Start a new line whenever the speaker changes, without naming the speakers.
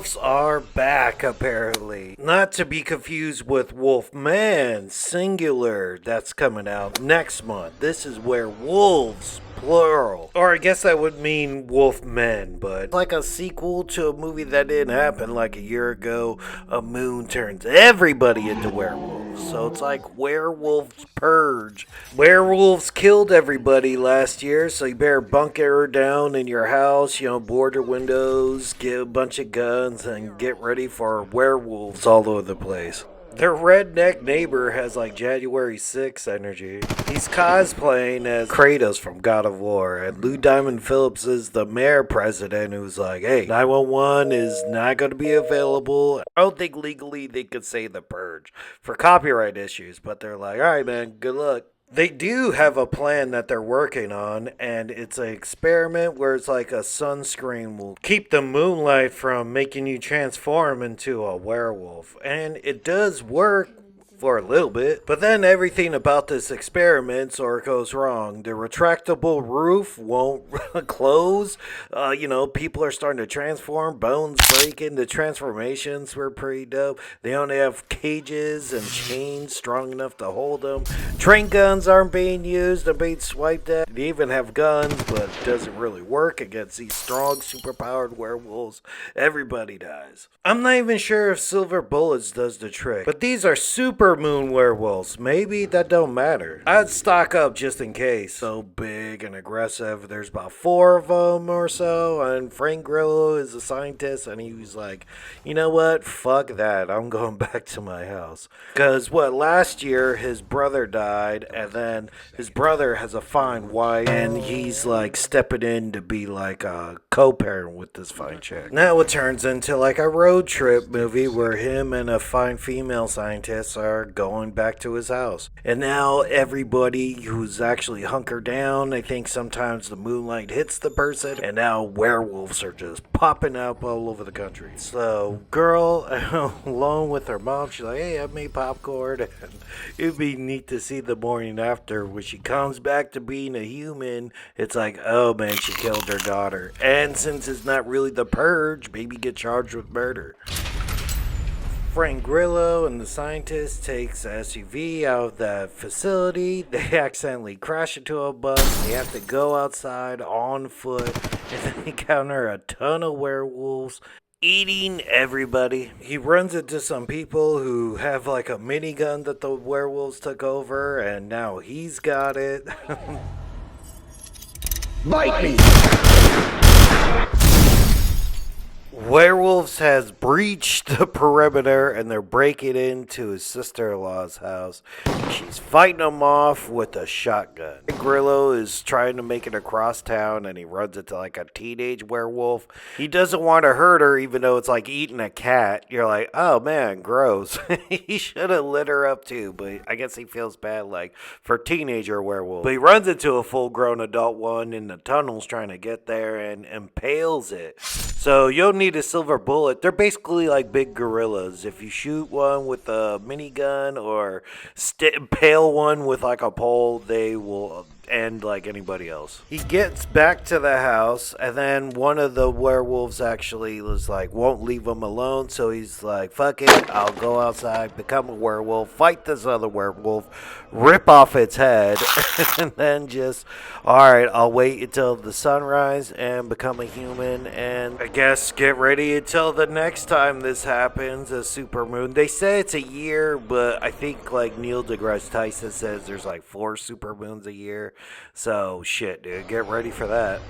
Werewolves are back, apparently. Not to be confused with Wolfman, singular, that's coming out next month. This is Werewolves, plural. Or I guess that would mean Wolfmen, but like a sequel to a movie that didn't happen like a year ago. A moon turns everybody into werewolves. So it's like Werewolves Purge. Werewolves killed everybody last year, so you better bunker down in your house, board your windows, get a bunch of guns, and get ready for werewolves all over the place. Their redneck neighbor has like January 6th energy. He's cosplaying as Kratos from God of War, and Lou Diamond Phillips is the mayor president who's like, hey, 911 is not going to be available. I don't think legally they could say the purge for copyright issues, but they're like, all right, man, good luck. They do have a plan that they're working on, and it's an experiment where it's like a sunscreen will keep the moonlight from making you transform into a werewolf. And it does work for a little bit, but then everything about this experiment sort of goes wrong. The retractable roof won't close. People are starting to transform, bones breaking. The transformations were pretty dope. They only have cages and chains strong enough to hold them. Train guns aren't being used. They're being swiped at. They even have guns, but it doesn't really work against these strong, superpowered werewolves. Everybody dies. I'm not even sure if silver bullets does the trick, but these are supermoon werewolves. Maybe that don't matter. I'd stock up just in case. So big and aggressive. There's about 4 of them or so, and Frank Grillo is a scientist, and he was like, you know what? Fuck that. I'm going back to my house. Because last year his brother died, and then his brother has a fine wife, and he's like stepping in to be like a co-parent with this fine chick. Now it turns into like a road trip movie where him and a fine female scientist are going back to his house. And now everybody who's actually hunkered down, I think sometimes the moonlight hits the person, and now werewolves are just popping up all over the country. So girl, along with her mom, she's like, hey, I made popcorn, and it'd be neat to see the morning after when she comes back to being a human. It's like, oh man, she killed her daughter. And since it's not really the purge, maybe get charged with murder. Frank Grillo and the scientist takes a SUV out of the facility. They accidentally crash into a bus. They have to go outside on foot, and then they encounter a ton of werewolves eating everybody. He runs into some people who have like a minigun that the werewolves took over, and now he's got it.
Bite me!
Werewolves has breached the perimeter, and they're breaking into his sister-in-law's house. She's fighting them off with a shotgun. Grillo is trying to make it across town, and he runs into like a teenage werewolf. He doesn't want to hurt her, even though it's like eating a cat. You're like, oh man, gross. He should have lit her up too, but I guess he feels bad like for teenager werewolf. But he runs into a full-grown adult one in the tunnels trying to get there and impales it. So you'll need a silver bullet. They're basically like big gorillas. If you shoot one with a minigun or impale one with like a pole, they will end like anybody else. He gets back to the house, and then one of the werewolves actually was like, won't leave him alone, so he's like, fuck it, I'll go outside, become a werewolf, fight this other werewolf, rip off its head, and then just, alright, I'll wait until the sunrise and become a human, and I guess get ready until the next time this happens, a supermoon. They say it's a year, but I think like Neil deGrasse Tyson says there's like 4 supermoons a year. So shit, dude, get ready for that.